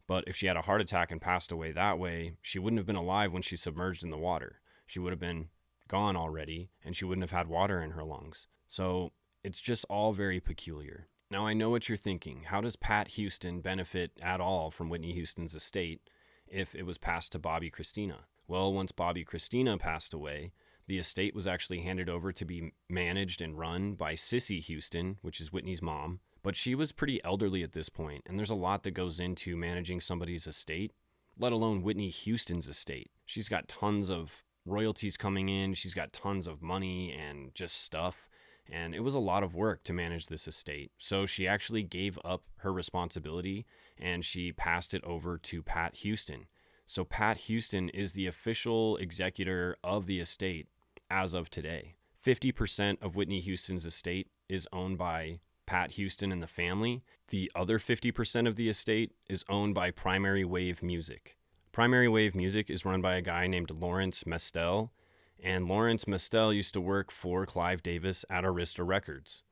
But if she had a heart attack and passed away that way, she wouldn't have been alive when she submerged in the water. She would have been gone already, and she wouldn't have had water in her lungs. So it's just all very peculiar. Now, I know what you're thinking. How does Pat Houston benefit at all from Whitney Houston's estate if it was passed to Bobby Christina? Well, once Bobby Christina passed away, the estate was actually handed over to be managed and run by Sissy Houston, which is Whitney's mom. But she was pretty elderly at this point, and there's a lot that goes into managing somebody's estate, let alone Whitney Houston's estate. She's got tons of royalties coming in, she's got tons of money and just stuff, and it was a lot of work to manage this estate. So she actually gave up her responsibility and she passed it over to Pat Houston. So Pat Houston is the official executor of the estate as of today. 50% of Whitney Houston's estate is owned by Pat Houston and the family. The other 50% of the estate is owned by Primary Wave Music. Primary Wave Music is run by a guy named Lawrence Mestel, and Lawrence Mestel used to work for Clive Davis at Arista Records.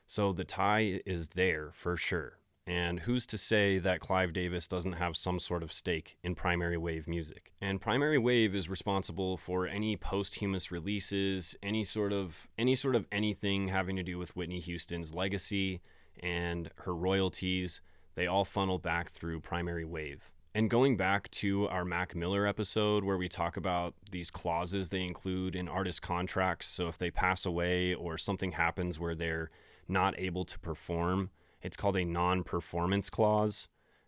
So the tie is there for sure. And who's to say that Clive Davis doesn't have some sort of stake in Primary Wave Music? And Primary Wave is responsible for any posthumous releases, any sort of anything having to do with Whitney Houston's legacy and her royalties. They all funnel back through Primary Wave. And going back to our Mac Miller episode where we talk about these clauses they include in artist contracts, so if they pass away or something happens where they're not able to perform, it's called a non-performance clause.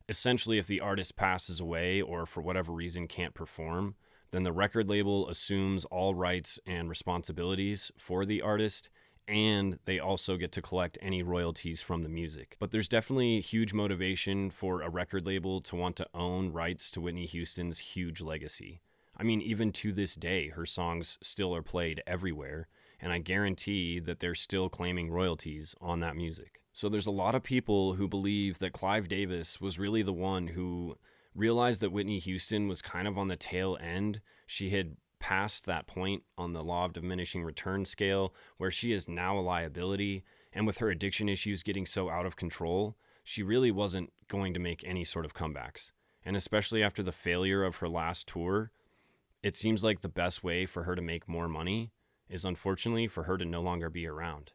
Essentially, if the artist passes away or for whatever reason can't perform, then the record label assumes all rights and responsibilities for the artist, and they also get to collect any royalties from the music. But there's definitely huge motivation for a record label to want to own rights to Whitney Houston's huge legacy. I mean, even to this day, her songs still are played everywhere, and I guarantee that they're still claiming royalties on that music. So there's a lot of people who believe that Clive Davis was really the one who realized that Whitney Houston was kind of on the tail end. She had past that point on the law of diminishing return scale where she is now a liability, and with her addiction issues getting so out of control, she really wasn't going to make any sort of comebacks. And especially after the failure of her last tour, it seems like the best way for her to make more money is unfortunately for her to no longer be around.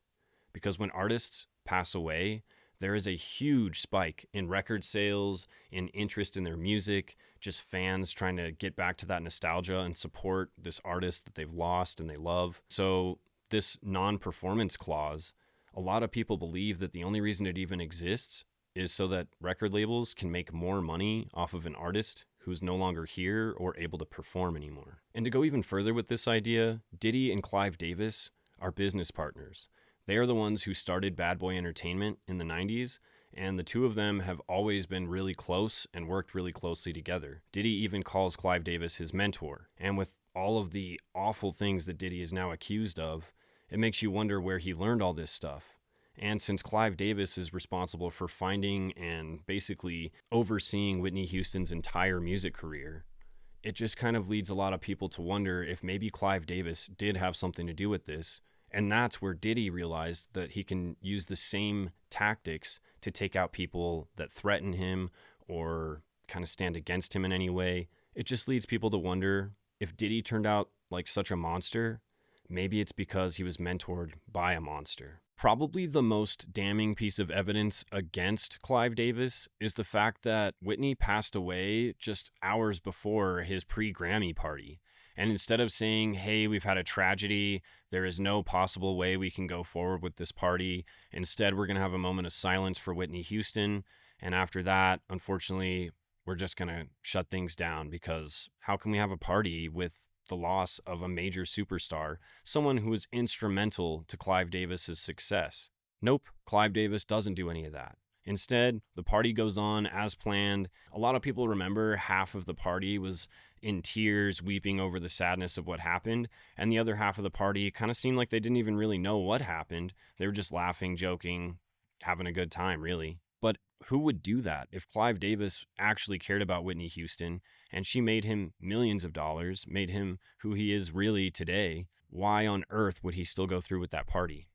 Because when artists pass away, there is a huge spike in record sales, in interest in their music, just fans trying to get back to that nostalgia and support this artist that they've lost and they love. So this non-performance clause, a lot of people believe that the only reason it even exists is so that record labels can make more money off of an artist who's no longer here or able to perform anymore. And to go even further with this idea, Diddy and Clive Davis are business partners. They are the ones who started Bad Boy Entertainment in the 90s, and the two of them have always been really close and worked really closely together. Diddy even calls Clive Davis his mentor, and with all of the awful things that Diddy is now accused of, it makes you wonder where he learned all this stuff. And since Clive Davis is responsible for finding and basically overseeing Whitney Houston's entire music career, it just kind of leads a lot of people to wonder if maybe Clive Davis did have something to do with this. And that's where Diddy realized that he can use the same tactics to take out people that threaten him or kind of stand against him in any way. It just leads people to wonder if Diddy turned out like such a monster, maybe it's because he was mentored by a monster. Probably the most damning piece of evidence against Clive Davis is the fact that Whitney passed away just hours before his pre-Grammy party. And instead of saying, hey, we've had a tragedy, there is no possible way we can go forward with this party, instead we're going to have a moment of silence for Whitney Houston. And after that, unfortunately, we're just going to shut things down, because how can we have a party with the loss of a major superstar, someone who was instrumental to Clive Davis's success? Nope, Clive Davis doesn't do any of that. Instead, the party goes on as planned. A lot of people remember half of the party was in tears, weeping over the sadness of what happened, and the other half of the party kind of seemed like they didn't even really know what happened. They were just laughing, joking, having a good time, really. But who would do that if Clive Davis actually cared about Whitney Houston and she made him millions of dollars, made him who he is really today? Why on earth would he still go through with that party?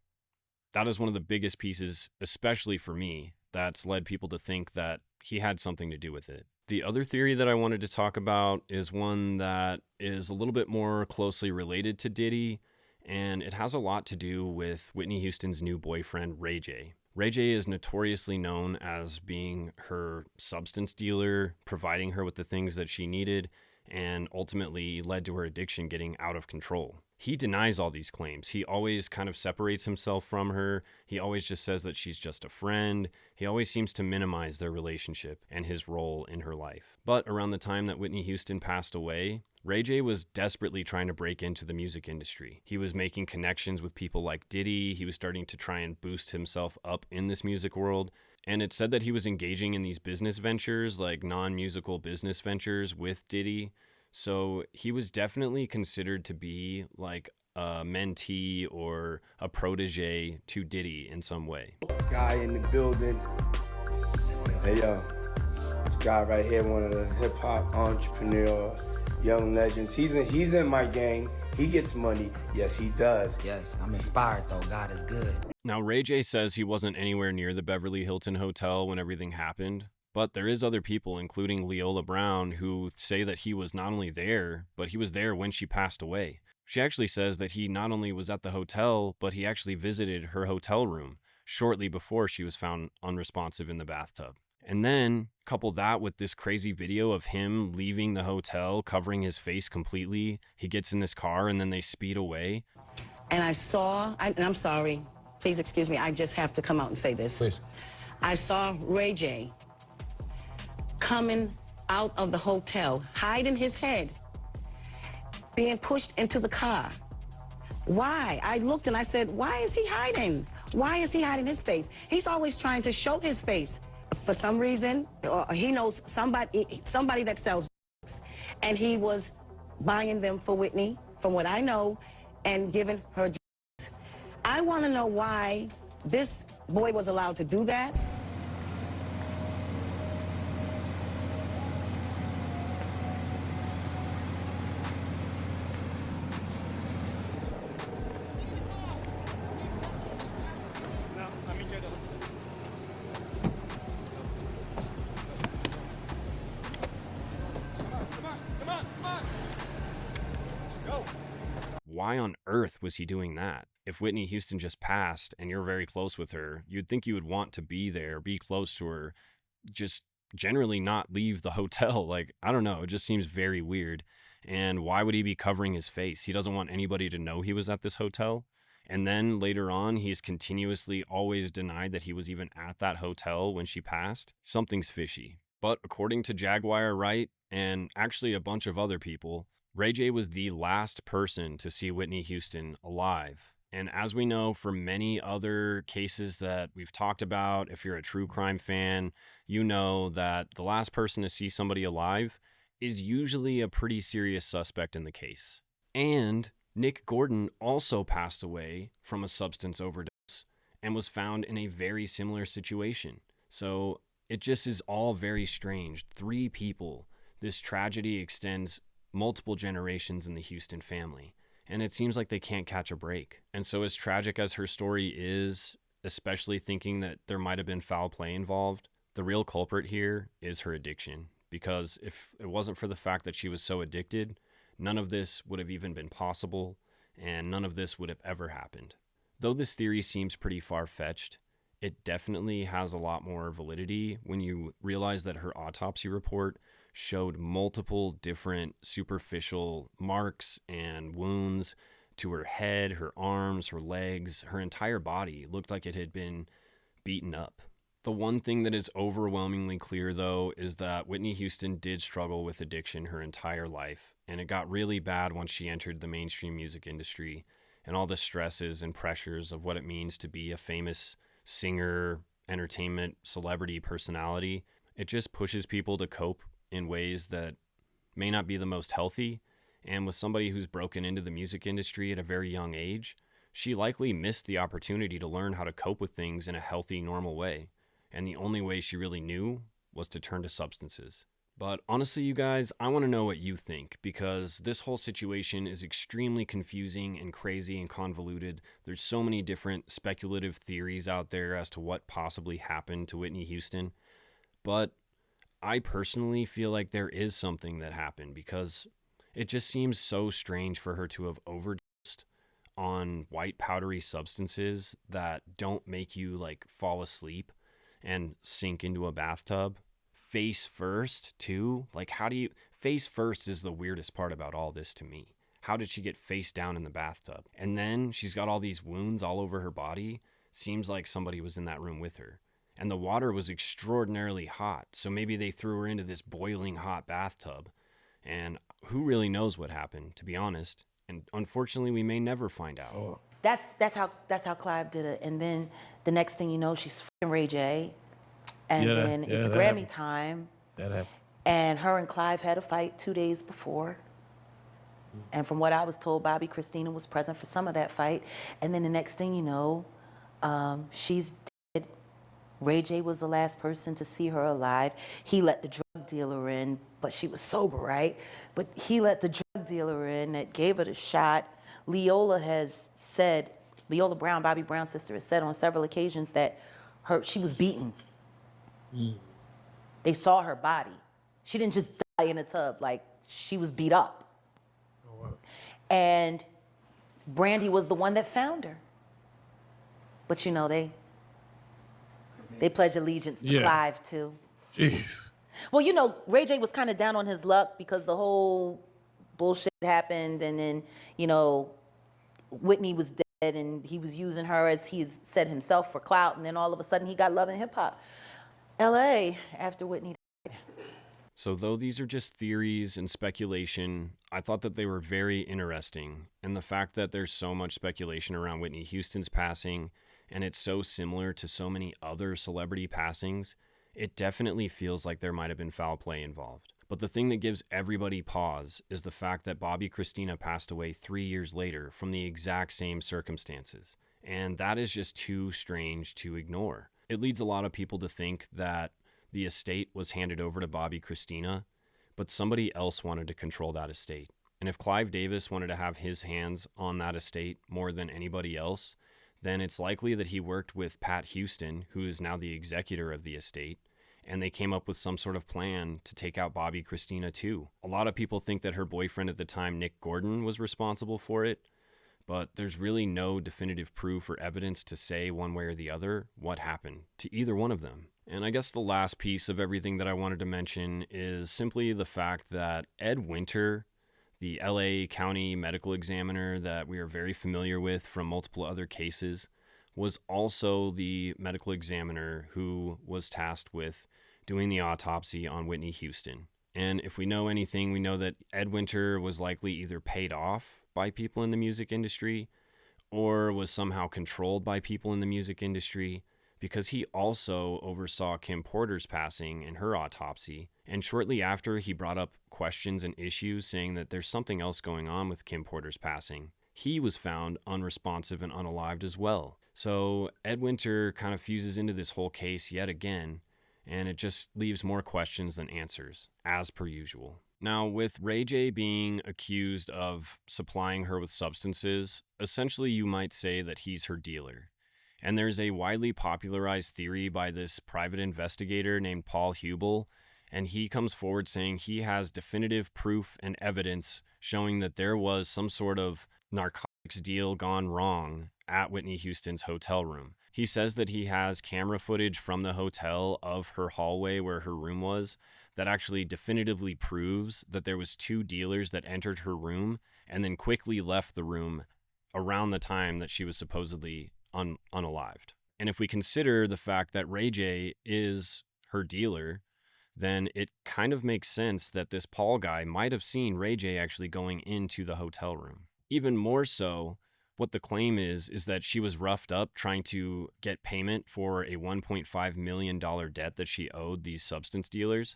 That is one of the biggest pieces, especially for me, that's led people to think that he had something to do with it. The other theory that I wanted to talk about is one that is a little bit more closely related to Diddy, and it has a lot to do with Whitney Houston's new boyfriend, Ray Jay. Ray Jay is notoriously known as being her substance dealer, providing her with the things that she needed, and ultimately led to her addiction getting out of control. He denies all these claims. He always kind of separates himself from her. He always just says that she's just a friend. He always seems to minimize their relationship and his role in her life. But around the time that Whitney Houston passed away, Ray J was desperately trying to break into the music industry. He was making connections with people like Diddy. He was starting to try and boost himself up in this music world. And it said that he was engaging in these business ventures, like non-musical business ventures with Diddy. So he was definitely considered to be like a mentee or a protege to Diddy in some way. Guy in the building. Hey, yo. This guy right here, one of the hip-hop entrepreneur, young legends. He's in my gang. He gets money. Yes, he does. Yes, I'm inspired, though. God is good. Now, Ray J says he wasn't anywhere near the Beverly Hilton Hotel when everything happened. But there is other people, including Leola Brown, who say that he was not only there, but he was there when she passed away. She actually says that he not only was at the hotel, but he actually visited her hotel room shortly before she was found unresponsive in the bathtub. And then couple that with this crazy video of him leaving the hotel, covering his face completely. He gets in this car and then they speed away. And I saw, and I'm sorry, please excuse me, I just have to come out and say this. Please. I saw Ray J coming out of the hotel, hiding his head, being pushed into the car. Why? I looked and I said, why is he hiding? Why is he hiding his face? He's always trying to show his face. For some reason, he knows somebody that sells drugs, and he was buying them for Whitney, from what I know, and giving her drugs. I want to know why this boy was allowed to do that. Why on earth was he doing that? If Whitney Houston just passed and you're very close with her, you'd think you would want to be there, be close to her, just generally not leave the hotel. Like, I don't know, it just seems very weird. And why would he be covering his face? He doesn't want anybody to know he was at this hotel. And then later on, he's continuously always denied that he was even at that hotel when she passed. Something's fishy. But according to Jaguar Wright and actually a bunch of other people, Ray J was the last person to see Whitney Houston alive. And as we know from many other cases that we've talked about, if you're a true crime fan, you know that the last person to see somebody alive is usually a pretty serious suspect in the case. And Nick Gordon also passed away from a substance overdose and was found in a very similar situation. So it just is all very strange. 3 people. This tragedy extends multiple generations in the Houston family, and it seems like they can't catch a break. And so as tragic as her story is, especially thinking that there might have been foul play involved, the real culprit here is her addiction. Because if it wasn't for the fact that she was so addicted, none of this would have even been possible, and none of this would have ever happened. Though this theory seems pretty far-fetched, it definitely has a lot more validity when you realize that her autopsy report showed multiple different superficial marks and wounds to her head, her arms, her legs. Her entire body looked like it had been beaten up. The one thing that is overwhelmingly clear, though, is that Whitney Houston did struggle with addiction her entire life, and it got really bad once she entered the mainstream music industry and all the stresses and pressures of what it means to be a famous singer, entertainment, celebrity personality. It just pushes people to cope in ways that may not be the most healthy. And with somebody who's broken into the music industry at a very young age, she likely missed the opportunity to learn how to cope with things in a healthy, normal way. And the only way she really knew was to turn to substances. But honestly, you guys, I want to know what you think, because this whole situation is extremely confusing and crazy and convoluted. There's so many different speculative theories out there as to what possibly happened to Whitney Houston. But I personally feel like there is something that happened, because it just seems so strange for her to have overdosed on white powdery substances that don't make you like fall asleep and sink into a bathtub. Face first too. Like, how do you, face first is the weirdest part about all this to me. How did she get face down in the bathtub? And then she's got all these wounds all over her body. Seems like somebody was in that room with her. And the water was extraordinarily hot, so maybe they threw her into this boiling hot bathtub. And who really knows what happened, to be honest. And unfortunately, we may never find out. Oh. That's how Clive did it. And then the next thing you know, she's f***ing Ray J. And then it's Grammy time. That happened. And her and Clive had a fight 2 days before. And from what I was told, Bobby Christina was present for some of that fight. And then the next thing you know, she's dead. Ray J was the last person to see her alive. He let the drug dealer in, but she was sober, right? But he let the drug dealer in that gave her the shot. Leola has said, Leola Brown, Bobby Brown's sister, has said on several occasions that she was beaten. They saw her body. She didn't just die in a tub, like she was beat up. And Brandy was the one that found her. But you know, they pledge allegiance to Clive too. Jeez. Well, you know, Ray J was kind of down on his luck because the whole bullshit happened, and then, you know, Whitney was dead and he was using her, as he's said himself, for clout, and then all of a sudden he got Love and Hip Hop LA after Whitney died. So though these are just theories and speculation, I thought that they were very interesting. And the fact that there's so much speculation around Whitney Houston's passing, and it's so similar to so many other celebrity passings, it definitely feels like there might have been foul play involved. But the thing that gives everybody pause is the fact that Bobby Christina passed away 3 years later from the exact same circumstances. And that is just too strange to ignore. It leads a lot of people to think that the estate was handed over to Bobby Christina, but somebody else wanted to control that estate. And if Clive Davis wanted to have his hands on that estate more than anybody else, then it's likely that he worked with Pat Houston, who is now the executor of the estate, and they came up with some sort of plan to take out Bobby Christina too. A lot of people think that her boyfriend at the time, Nick Gordon, was responsible for it, but there's really no definitive proof or evidence to say one way or the other what happened to either one of them. And I guess the last piece of everything that I wanted to mention is simply the fact that Ed Winter, the LA County medical examiner that we are very familiar with from multiple other cases, was also the medical examiner who was tasked with doing the autopsy on Whitney Houston. And if we know anything, we know that Ed Winter was likely either paid off by people in the music industry or was somehow controlled by people in the music industry, because he also oversaw Kim Porter's passing and her autopsy. And shortly after, he brought up questions and issues saying that there's something else going on with Kim Porter's passing. He was found unresponsive and unalived as well. So Ed Winter kind of fuses into this whole case yet again, and it just leaves more questions than answers, as per usual. Now, with Ray J being accused of supplying her with substances, essentially you might say that he's her dealer. And there's a widely popularized theory by this private investigator named Paul Hubel, and he comes forward saying he has definitive proof and evidence showing that there was some sort of narcotics deal gone wrong at Whitney Houston's hotel room. He says that he has camera footage from the hotel of her hallway where her room was that actually definitively proves that there was 2 dealers that entered her room and then quickly left the room around the time that she was supposedly unalived. And if we consider the fact that Ray J is her dealer, then it kind of makes sense that this Paul guy might have seen Ray J actually going into the hotel room. Even more so, what the claim is that she was roughed up trying to get payment for a $1.5 million debt that she owed these substance dealers.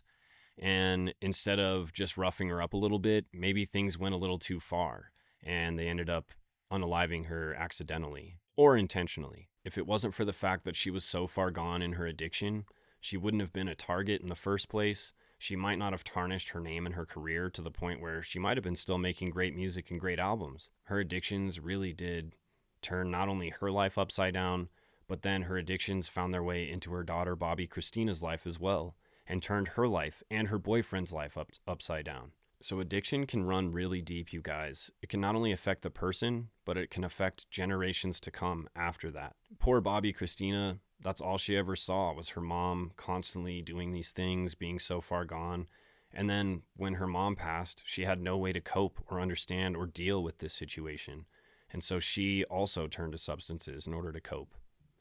And instead of just roughing her up a little bit, maybe things went a little too far and they ended up unaliving her accidentally or intentionally. If it wasn't for the fact that she was so far gone in her addiction, she wouldn't have been a target in the first place. She might not have tarnished her name and her career to the point where she might have been still making great music and great albums. Her addictions really did turn not only her life upside down, but then her addictions found their way into her daughter Bobby Christina's life as well, and turned her life and her boyfriend's life upside down. So addiction can run really deep, you guys. It can not only affect the person, but it can affect generations to come after that. Poor Bobby Christina, that's all she ever saw was her mom constantly doing these things, being so far gone. And then when her mom passed, she had no way to cope or understand or deal with this situation. And so she also turned to substances in order to cope.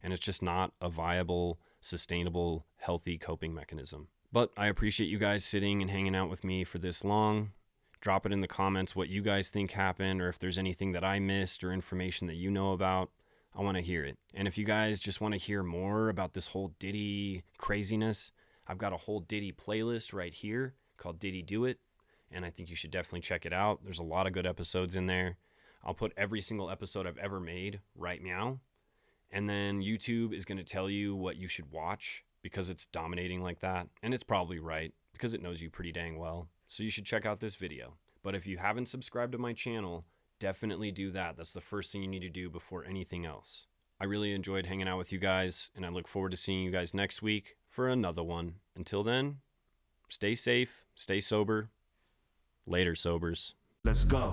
And it's just not a viable, sustainable, healthy coping mechanism. But I appreciate you guys sitting and hanging out with me for this long. Drop it in the comments what you guys think happened, or if there's anything that I missed or information that you know about. I want to hear it. And if you guys just want to hear more about this whole Diddy craziness, I've got a whole Diddy playlist right here called Diddy Do It, and I think you should definitely check it out. There's a lot of good episodes in there. I'll put every single episode I've ever made right now, and then YouTube is going to tell you what you should watch because it's dominating like that, and it's probably right because it knows you pretty dang well. So you should check out this video. But if you haven't subscribed to my channel, definitely do that. That's the first thing you need to do before anything else. I really enjoyed hanging out with you guys, and I look forward to seeing you guys next week for another one. Until then, stay safe, stay sober. Later, sobers. Let's go.